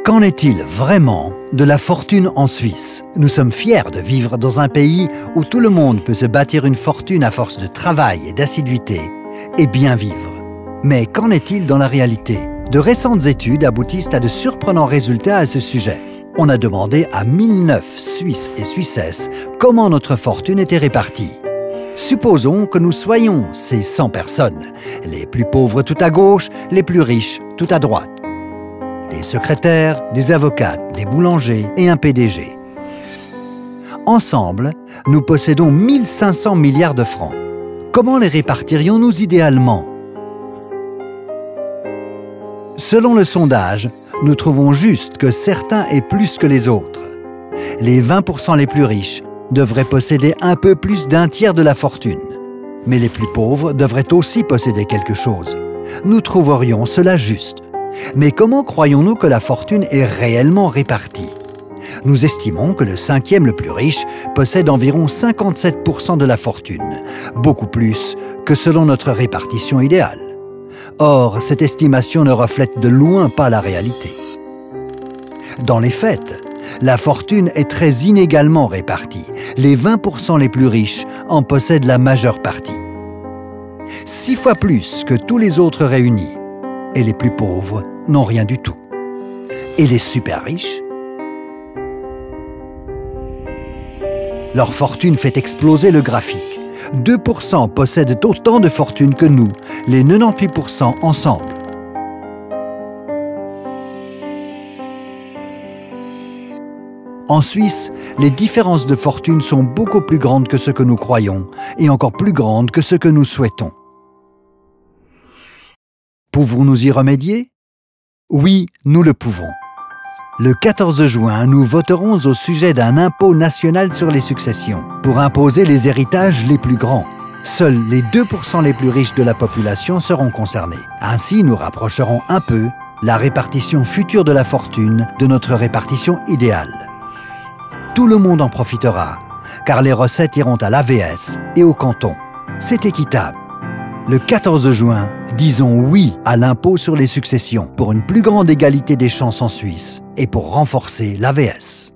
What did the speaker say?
Qu'en est-il vraiment de la fortune en Suisse? Nous sommes fiers de vivre dans un pays où tout le monde peut se bâtir une fortune à force de travail et d'assiduité et bien vivre. Mais qu'en est-il dans la réalité? De récentes études aboutissent à de surprenants résultats à ce sujet. On a demandé à 1009 Suisses et Suissesses comment notre fortune était répartie. Supposons que nous soyons ces 100 personnes, les plus pauvres tout à gauche, les plus riches tout à droite. Des secrétaires, des avocats, des boulangers et un PDG. Ensemble, nous possédons 1500 milliards de francs. Comment les répartirions-nous idéalement? Selon le sondage, nous trouvons juste que certains aient plus que les autres. Les 20% les plus riches devraient posséder un peu plus d'un tiers de la fortune. Mais les plus pauvres devraient aussi posséder quelque chose. Nous trouverions cela juste. Mais comment croyons-nous que la fortune est réellement répartie? Nous estimons que le cinquième le plus riche possède environ 57% de la fortune, beaucoup plus que selon notre répartition idéale. Or, cette estimation ne reflète de loin pas la réalité. Dans les faits, la fortune est très inégalement répartie. Les 20% les plus riches en possèdent la majeure partie. 6 fois plus que tous les autres réunis. Et les plus pauvres n'ont rien du tout. Et les super riches? Leur fortune fait exploser le graphique. 2% possèdent autant de fortune que nous, les 98% ensemble. En Suisse, les différences de fortune sont beaucoup plus grandes que ce que nous croyons et encore plus grandes que ce que nous souhaitons. Pouvons-nous y remédier? Oui, nous le pouvons. Le 14 juin, nous voterons au sujet d'un impôt national sur les successions pour imposer les héritages les plus grands. Seuls les 2% les plus riches de la population seront concernés. Ainsi, nous rapprocherons un peu la répartition future de la fortune de notre répartition idéale. Tout le monde en profitera, car les recettes iront à l'AVS et au canton. C'est équitable. Le 14 juin, disons oui à l'impôt sur les successions pour une plus grande égalité des chances en Suisse et pour renforcer l'AVS.